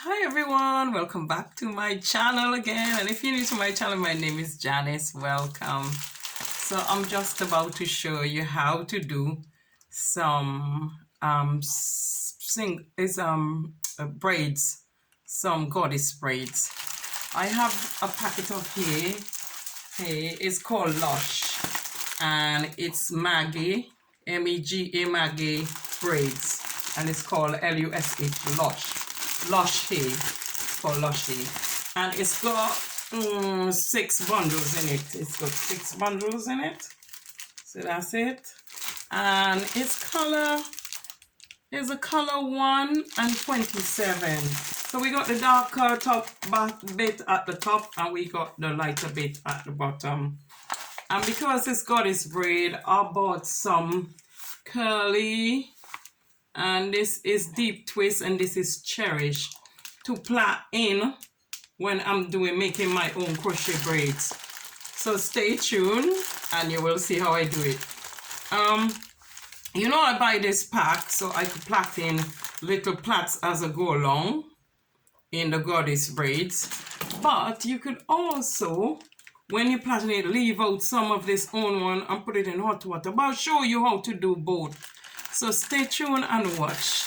Hi everyone, welcome back to my channel again. And if you're new to my channel, my name is Janice. Welcome. So I'm just about to show you how to do some braids, some goddess braids. I have a packet of hair. It's called Lush, and it's Maggie, M-E-G-A Maggie braids, and it's called L-U-S-H, Lush hay. It's called Lush hay, and it's got 6 bundles in it. It's got 6 bundles in it, so that's it. And its color is a color 1 and 27. So we got the darker top bit at the top, and we got the lighter bit at the bottom. And because it's goddess braid, I bought some curly, and this is deep twist, and this is cherish, to plait in when I'm making my own crochet braids. So stay tuned and you will see how I do it. I buy this pack so I could plait in little plaits as I go along in the goddess braids. But you could also, when you're plaiting it, leave out some of this own one and put it in hot water. But I'll show you how to do both. So stay tuned and watch.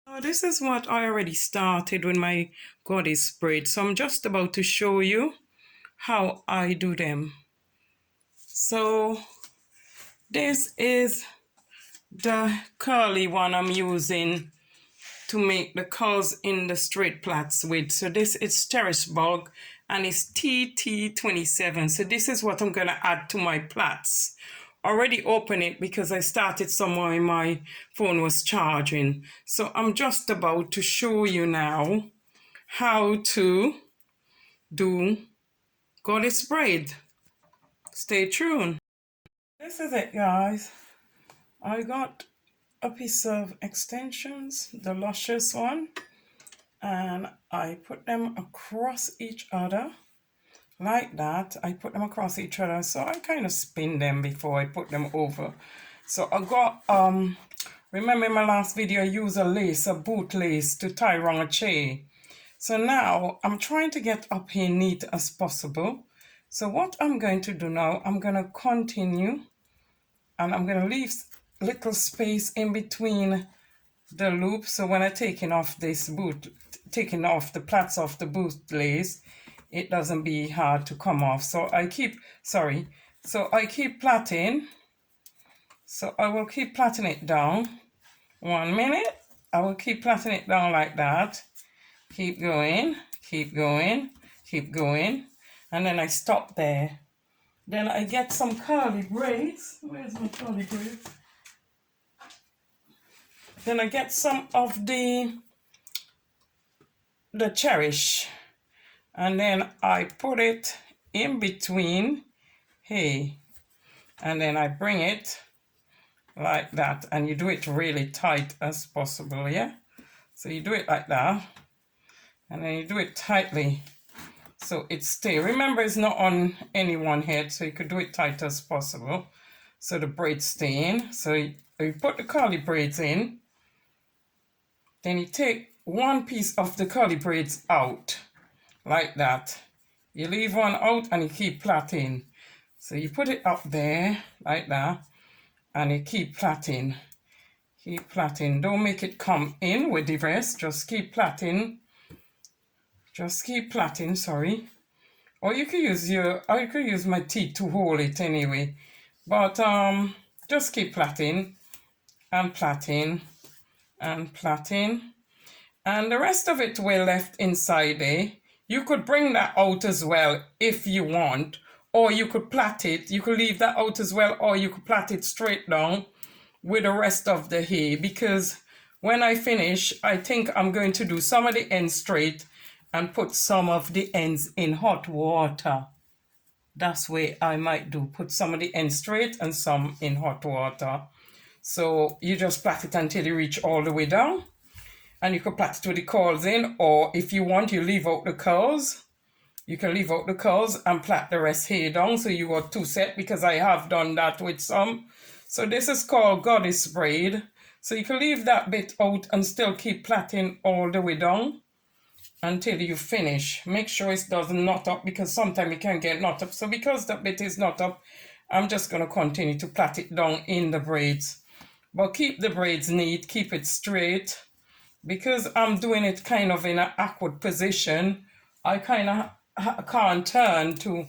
So this is what I already started with my goddess braid. So I'm just about to show you how I do them. So this is the curly one I'm using to make the curls in the straight plaits with. So this is Cherish Bulk, and it's TT27. So this is what I'm going to add to my plaits. Already open it because I started somewhere and my phone was charging. So I'm just about to show you now how to do goddess braid. Stay tuned. This is it, guys. I got a piece of extensions, the luscious one, and I put them across each other like that. I put them across each other, so I kind of spin them before I put them over. So I got remember in my last video I used a boot lace to tie around a chair. So now I'm trying to get up here neat as possible. So what I'm going to do now, I'm going to continue, and I'm going to leave little space in between the loop. So when I'm taking off the plaits off the boot lace, it doesn't be hard to come off. So I keep plaiting. So I will keep plaiting it down. 1 minute. I will keep plaiting it down like that. Keep going, keep going, keep going. And then I stop there. Then I get some curly braids. Where's my curly braids? Then I get some of the cherish, and then I put it in between here, and then I bring it like that, and you do it really tight as possible, yeah? So you do it like that, and then you do it tightly so it stays. Remember, it's not on any one head, so you could do it tight as possible so the braids stay in. So you put the curly braids in, then you take one piece of the curly braids out, like that. You leave one out and you keep plaiting. So you put it up there, like that, and you keep plaiting. Keep plaiting. Don't make it come in with the rest. Just keep plaiting. Just keep plaiting, sorry. Or you could use my teeth to hold it anyway. But just keep plaiting and plaiting and plaiting. And the rest of it will left inside there. You could bring that out as well if you want, or you could plait it. You could leave that out as well, or you could plait it straight down with the rest of the hair, because when I finish, I think I'm going to do some of the ends straight and put some of the ends in hot water. That's what I might do. Put some of the ends straight and some in hot water. So you just plait it until you reach all the way down. And you can plait it with the curls in, or if you want, you leave out the curls. You can leave out the curls and plait the rest here down, so you got 2 sets, because I have done that with some. So this is called goddess braid. So you can leave that bit out and still keep plaiting all the way down until you finish. Make sure it doesn't knot up, because sometimes it can get knot up. So because that bit is knot up, I'm just going to continue to plait it down in the braids. But keep the braids neat, keep it straight. Because I'm doing it kind of in an awkward position, I kind of can't turn to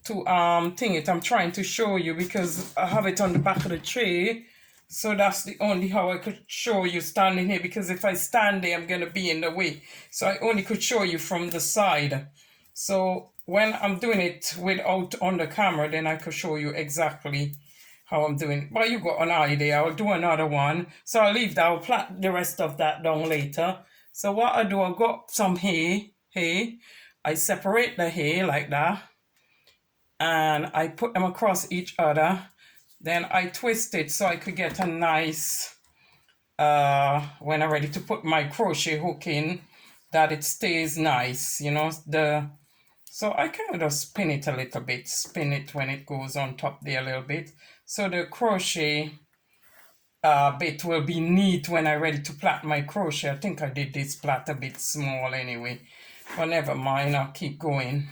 thing it. I'm trying to show you because I have it on the back of the tray. So that's the only how I could show you standing here, because if I stand there, I'm going to be in the way. So I only could show you from the side. So when I'm doing it without on the camera, then I could show you exactly how I'm doing. But you got an idea. I'll do another one. So I'll leave that. I'll plait the rest of that down later. So what I do, I got some hair. I separate the hair like that. And I put them across each other. Then I twist it so I could get a nice, when I'm ready to put my crochet hook in, that it stays nice, you know. So I kind of just spin it a little bit, spin it when it goes on top there a little bit. So the crochet bit will be neat when I'm ready to plait my crochet. I think I did this plait a bit small anyway, but never mind, I'll keep going.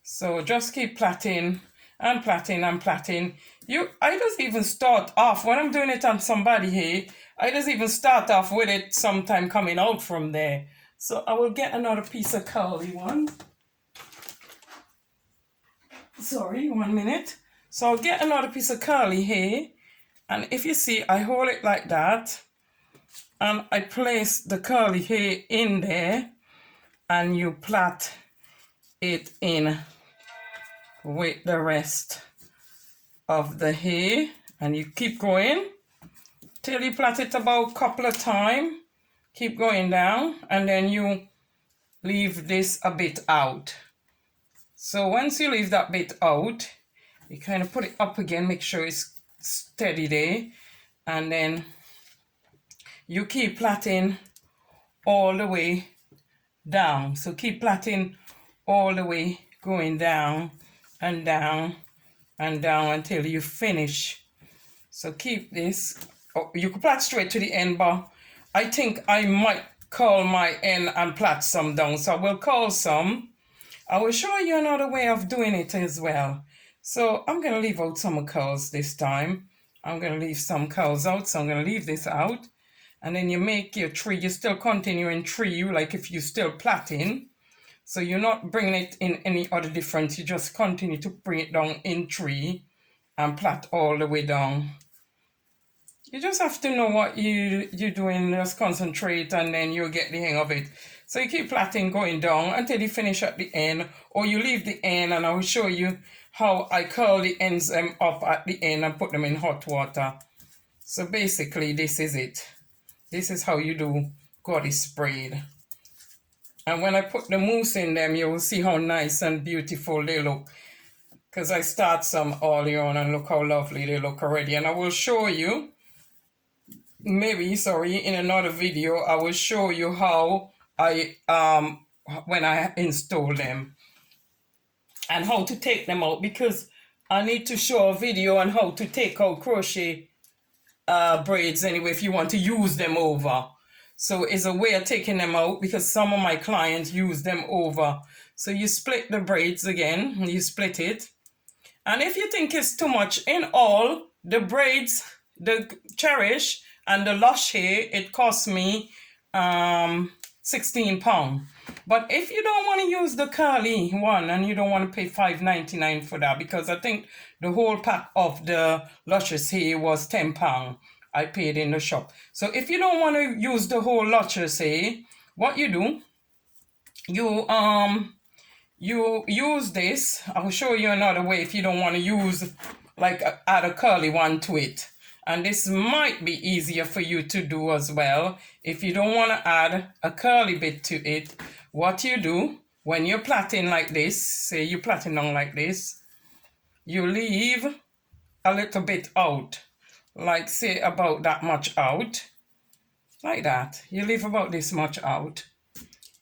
So just keep plaiting and plaiting and plaiting. I just even start off, when I'm doing it on somebody here, I just even start off with it sometime coming out from there. So I will get another piece of curly one. Sorry, 1 minute. So I'll get another piece of curly hair, and if you see, I hold it like that, and I place the curly hair in there, and you plait it in with the rest of the hair, and you keep going till you plait it about a couple of times. Keep going down, and then you leave this a bit out. So once you leave that bit out, you kind of put it up again, make sure it's steady there, and then you keep plaiting all the way down. So keep plaiting all the way, going down and down and down until you finish. So keep this. Oh, you can plait straight to the end, but I think I might curl my end and plait some down. So I will curl some. I will show you another way of doing it as well. So I'm going to leave out some curls this time. I'm going to leave some curls out, so I'm going to leave this out. And then you make your tree. You still continue in tree, like if you're still plaiting. So you're not bringing it in any other difference. You just continue to bring it down in tree and plait all the way down. You just have to know what you're doing, just concentrate, and then you'll get the hang of it. So you keep plaiting going down until you finish at the end, or you leave the end, and I will show you how I curl the ends up at the end and put them in hot water. So basically this is it. This is how you do goddess braid. And when I put the mousse in them, you will see how nice and beautiful they look. Because I start some earlier on, and look how lovely they look already. And I will show you, in another video, I will show you how when I install them and how to take them out, because I need to show a video on how to take out crochet braids anyway if you want to use them over. So it's a way of taking them out, because some of my clients use them over. So you split the braids again, you split it, and if you think it's too much, in all the braids, the cherish and the lush hair, it cost me £16. But if you don't want to use the curly one, and you don't want to pay $5.99 for that, because I think the whole pack of the luscious hair was £10 I paid in the shop. So if you don't want to use the whole luscious hair, what you do, you use this. I'll show you another way if you don't want to use, like, add a curly one to it. And this might be easier for you to do as well. If you don't want to add a curly bit to it, what you do when you're plaiting like this, say you're plaiting down like this, you leave a little bit out, like say about that much out, like that. You leave about this much out,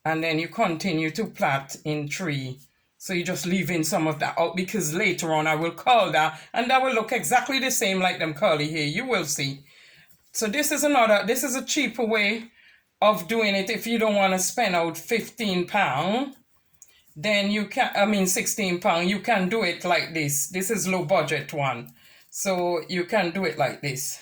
and then you continue to plait in three. So you just leaving some of that out, because later on I will curl that, and that will look exactly the same like them curly hair. You will see. So this is a cheaper way of doing it. If you don't want to spend out £15, then you can, I mean £16, you can do it like this. This is low budget one. So you can do it like this.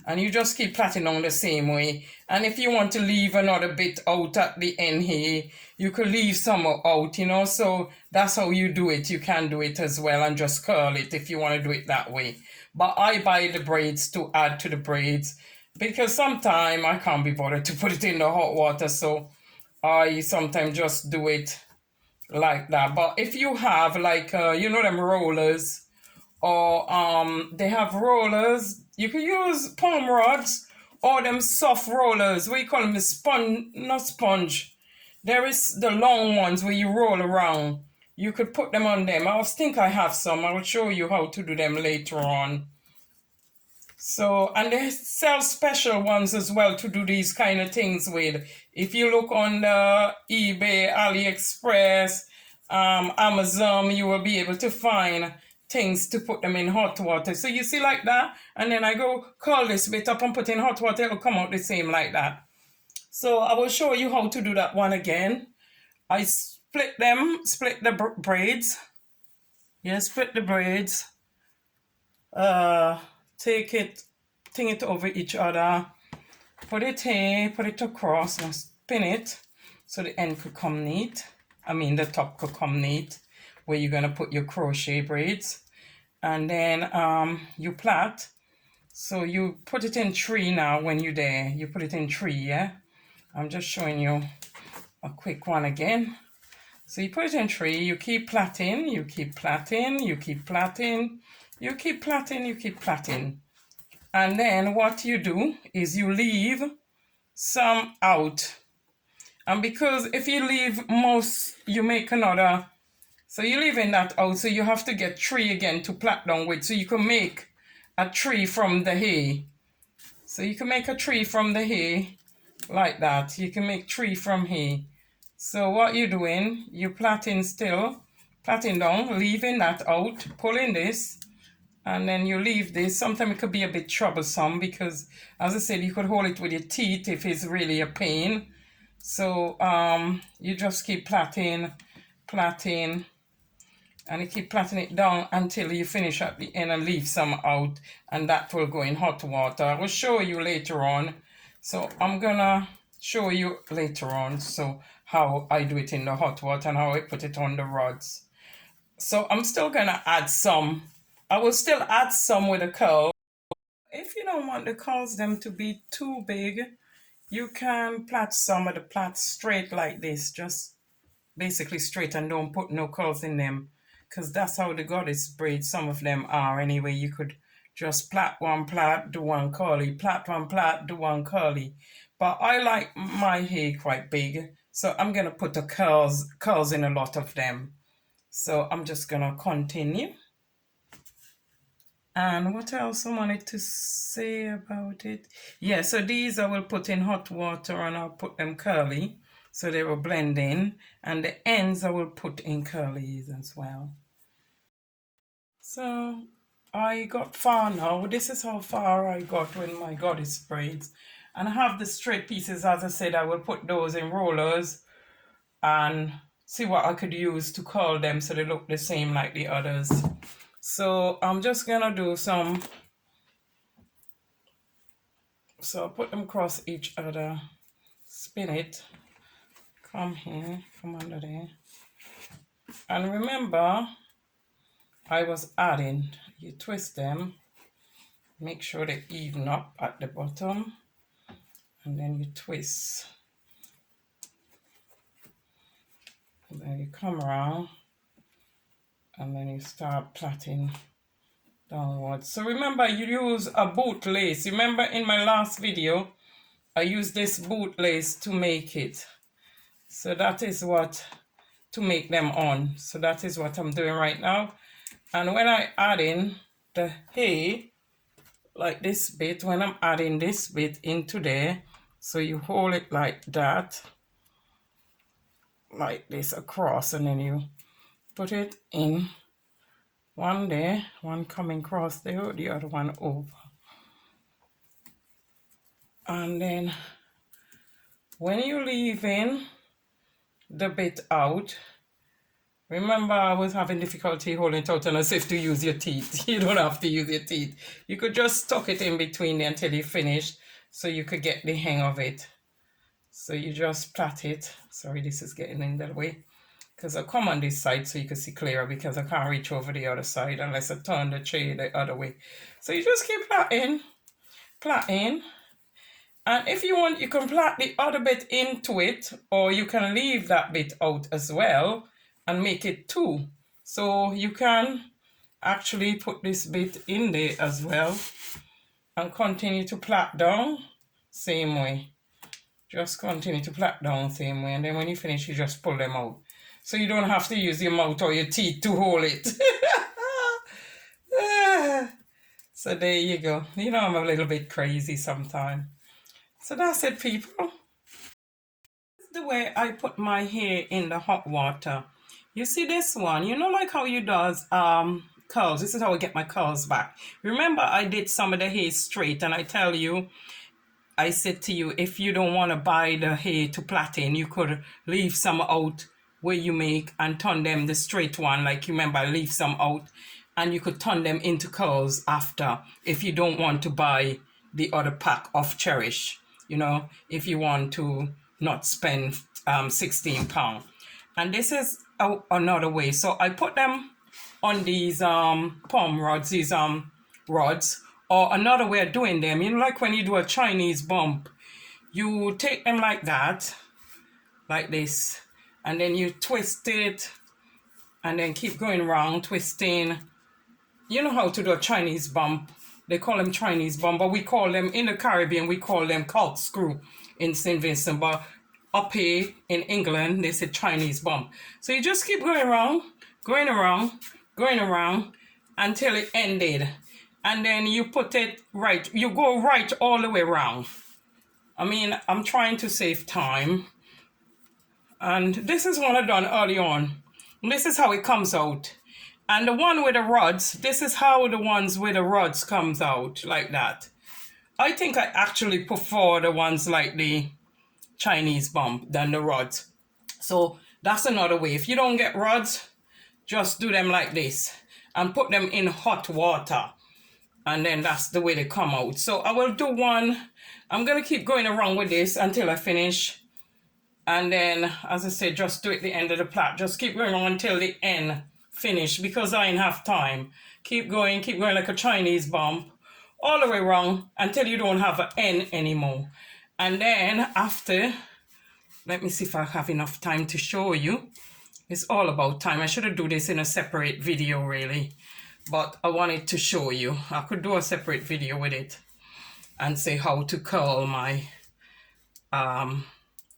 And you just keep plaiting on the same way. And if you want to leave another bit out at the end here, you could leave some out, you know. So that's how you do it. You can do it as well and just curl it if you want to do it that way. But I buy the braids to add to the braids because sometimes I can't be bothered to put it in the hot water. So I sometimes just do it like that. But if you have like, you know, them rollers, or they have rollers, you can use palm rods or them soft rollers. We call them the sponge, not sponge. There is the long ones where you roll around. You could put them on them. I think I have some. I will show you how to do them later on. So, and they sell special ones as well to do these kind of things with. If you look on eBay, AliExpress, Amazon, you will be able to find things to put them in hot water. So you see like that, and then I go curl this bit up and put in hot water, it will come out the same like that. So I will show you how to do that one again. I split the braids. Yeah, split the braids. Take it, thing it over each other, put it here, put it across, and spin it so the end could come neat. I mean the top could come neat, where you're gonna put your crochet braids. And then you plait. So you put it in 3 now when you're there. You put it in 3, yeah? I'm just showing you a quick one again. So you put it in 3, you keep plaiting, you keep plaiting, you keep plaiting, you keep plaiting, you keep plaiting. And then what you do is you leave some out. And because if you leave most, you make another. So you're leaving that out. So you have to get 3 again to plait down with. So you can make a 3 from the hay. So you can make a 3 from the hay like that. You can make 3 from hay. So what you're doing, you're plaiting still, plaiting down, leaving that out, pulling this, and then you leave this. Sometimes it could be a bit troublesome because, as I said, you could hold it with your teeth if it's really a pain. So you just keep plaiting, plaiting, and you keep plaiting it down until you finish at the end and leave some out, and that will go in hot water. I will show you later on. So I'm gonna show you later on so how I do it in the hot water and how I put it on the rods. So I'm still gonna add some. I will still add some with a curl. If you don't want the curls them to be too big, you can plait some of the plaits straight like this, just basically straight, and don't put no curls in them, because that's how the goddess braids, some of them are anyway. You could just plait one plait, do one curly, plait one plait, do one curly. But I like my hair quite big, so I'm gonna put the curls in a lot of them. So I'm just gonna continue. And what else I wanted to say about it? Yeah, so these I will put in hot water and I'll put them curly so they will blend in. And the ends I will put in curlies as well. So I got far now. This is how far I got with my goddess braids. And I have the straight pieces, as I said, I will put those in rollers and see what I could use to curl them so they look the same like the others. So I'm just gonna do some. So I'll put them across each other, spin it, come here, come under there. And remember, I was adding, you twist them, make sure they even up at the bottom, and then you twist. And then you come around, and then you start plaiting downwards. So remember, you use a boot lace. Remember in my last video, I used this boot lace to make it. So that is what, to make them on. So that is what I'm doing right now. And when I add in the hay, like this bit, when I'm adding this bit into there, so you hold it like that, like this across, and then you put it in one there, one coming across there, the other one over. And then when you leave in the bit out, remember I was having difficulty holding it out and as if to use your teeth. You don't have to use your teeth. You could just tuck it in between there until you finish so you could get the hang of it. So you just plait it. Sorry, this is getting in the way. Because I come on this side so you can see clearer because I can't reach over the other side unless I turn the tray the other way. So you just keep plaiting. And if you want, you can plait the other bit into it, or you can leave that bit out as well and make it two. So you can actually put this bit in there as well and continue to plait down same way. Just continue to plait down same way, and then when you finish, you just pull them out. So you don't have to use your mouth or your teeth to hold it. So there you go. You know, I'm a little bit crazy sometimes. So that's it, people. This is the way I put my hair in the hot water. You see this one? You know, like how you does curls. This is how I get my curls back. Remember, I did some of the hair straight, and I tell you, I said to you, if you don't want to buy the hair to plait in, you could leave some out where you make and turn them the straight one. Like you remember, leave some out and you could turn them into curls after if you don't want to buy the other pack of Cherish, you know, if you want to not spend £16. And this is another way. So I put them on these palm rods, these rods. Or another way of doing them, you know, like when you do a Chinese bump, you take them like that, like this, and then you twist it, and then keep going around, twisting. You know how to do a Chinese bump. They call them Chinese bump, but we call them, in the Caribbean, we call them corkscrew in St. Vincent, but up here in England, they say Chinese bump. So you just keep going around, until it ended. And then you put it right, you go right all the way around. I mean, I'm trying to save time. And this is what I done early on. This is how it comes out. And the one with the rods, this is how the ones with the rods comes out, like that. I think I actually prefer the ones like the Chinese bump than the rods. So that's another way. If you don't get rods, just do them like this and put them in hot water. And then that's the way they come out. So I will do one. I'm going to keep going around with this until I finish. And then, as I said, just do it at the end of the plait. Just keep going on until the end finish because I ain't have time. Keep going like a Chinese bump all the way around until you don't have an end anymore. And then after, let me see if I have enough time to show you. It's all about time. I should have done this in a separate video, really. But I wanted to show you. I could do a separate video with it and say how to curl my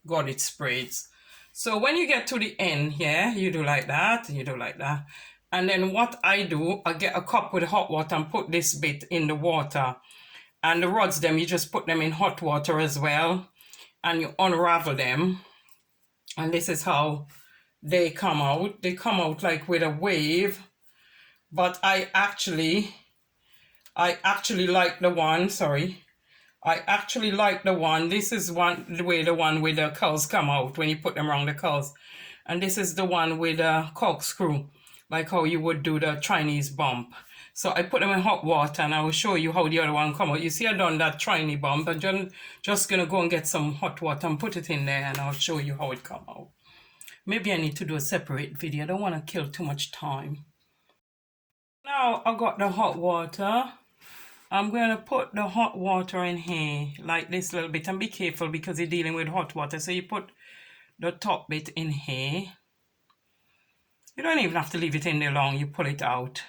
godess braids. So when you get to the end here, you do like that, And then what I do, I get a cup with hot water and put this bit in the water. And the rods, them, you just put them in hot water as well. And you unravel them. And this is how they come out. They come out like with a wave. But I actually like the one, this is the way the one with the curls come out when you put them around the curls. And this is the one with a corkscrew, like how you would do the Chinese bump. So I put them in hot water and I will show you how the other one come out. You see I done that Chinese bump. I'm just going to go and get some hot water and put it in there and I'll show you how it come out. Maybe I need to do a separate video. I don't want to kill too much time. Now I got the hot water. I'm going to put the hot water in here like this little bit and be careful because you're dealing with hot water. So you put the top bit in here. You don't even have to leave it in there long. You pull it out.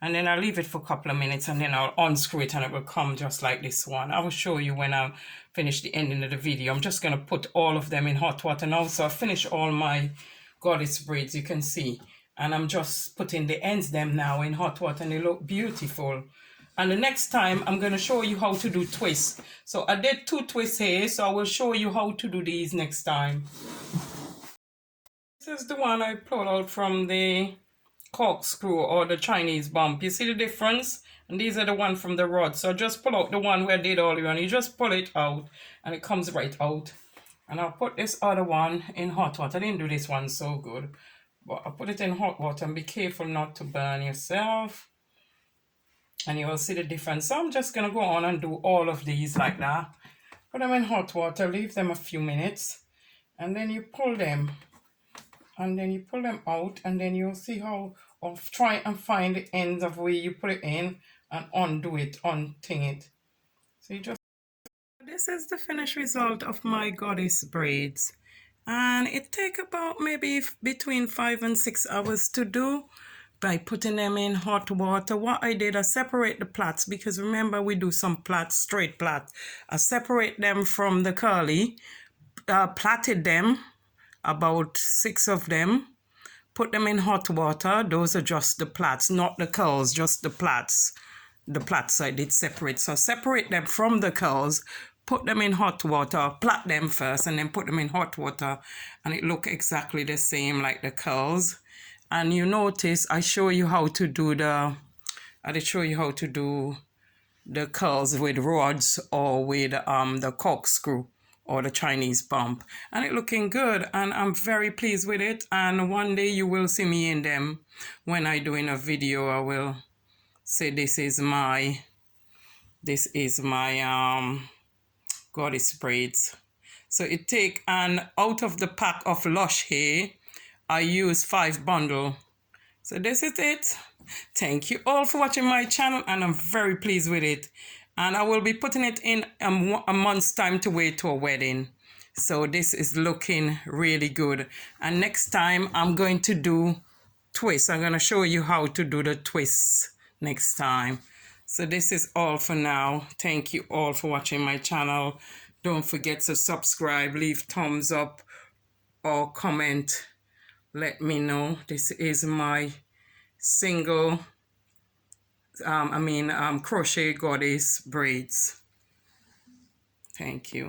And then I'll leave it for a couple of minutes and then I'll unscrew it and it will come just like this one. I will show you when I finish the ending of the video. I'm just going to put all of them in hot water now. So I finish all my godess braids, you can see. And I'm just putting the ends them now in hot water and they look beautiful. And the next time I'm going to show you how to do twists. So I did 2 twists here, so I will show you how to do these next time. This is the one I pulled out from the corkscrew or the Chinese bump. You see the difference? And these are the one from the rod. So just pull out the one where I did all and you just pull it out and it comes right out. And I'll put this other one in hot water. I didn't do this one so good, but I'll put it in hot water and be careful not to burn yourself. And you will see the difference. So I'm just going to go on and do all of these like that. Put them in hot water, leave them a few minutes, and then you pull them. And then you pull them out, and then you'll see how, or try and find the ends of where you put it in and undo it, unting it. So you just, this is the finished result of my goddess braids. And it take about maybe between 5 and 6 hours to do by putting them in hot water. What I did, I separate the plaits because remember we do some plaits, straight plaits. I separate them from the curly, plaited them, about 6 of them, put them in hot water. Those are just the plaits, not the curls, just the plaits. The plaits I did separate. So separate them from the curls, put them in hot water, plait them first, and then put them in hot water, and it look exactly the same like the curls. And you notice I show you how to do the, curls with rods or with the corkscrew or the Chinese bump, and it looking good, and I'm very pleased with it. And one day you will see me in them. When I do in a video, I will say this is my goddess braids. So it take, and out of the pack of Lush hair I use 5 bundle. So this is it. Thank you all for watching my channel, and I'm very pleased with it. And I will be putting it in a month's time to wait to a wedding. So this is looking really good. And next time I'm going to do twists. I'm going to show you how to do the twists next time. So this is all for now. Thank you all for watching my channel. Don't forget to subscribe, leave thumbs up or comment. Let me know. This is my single crochet goddess braids. Thank you.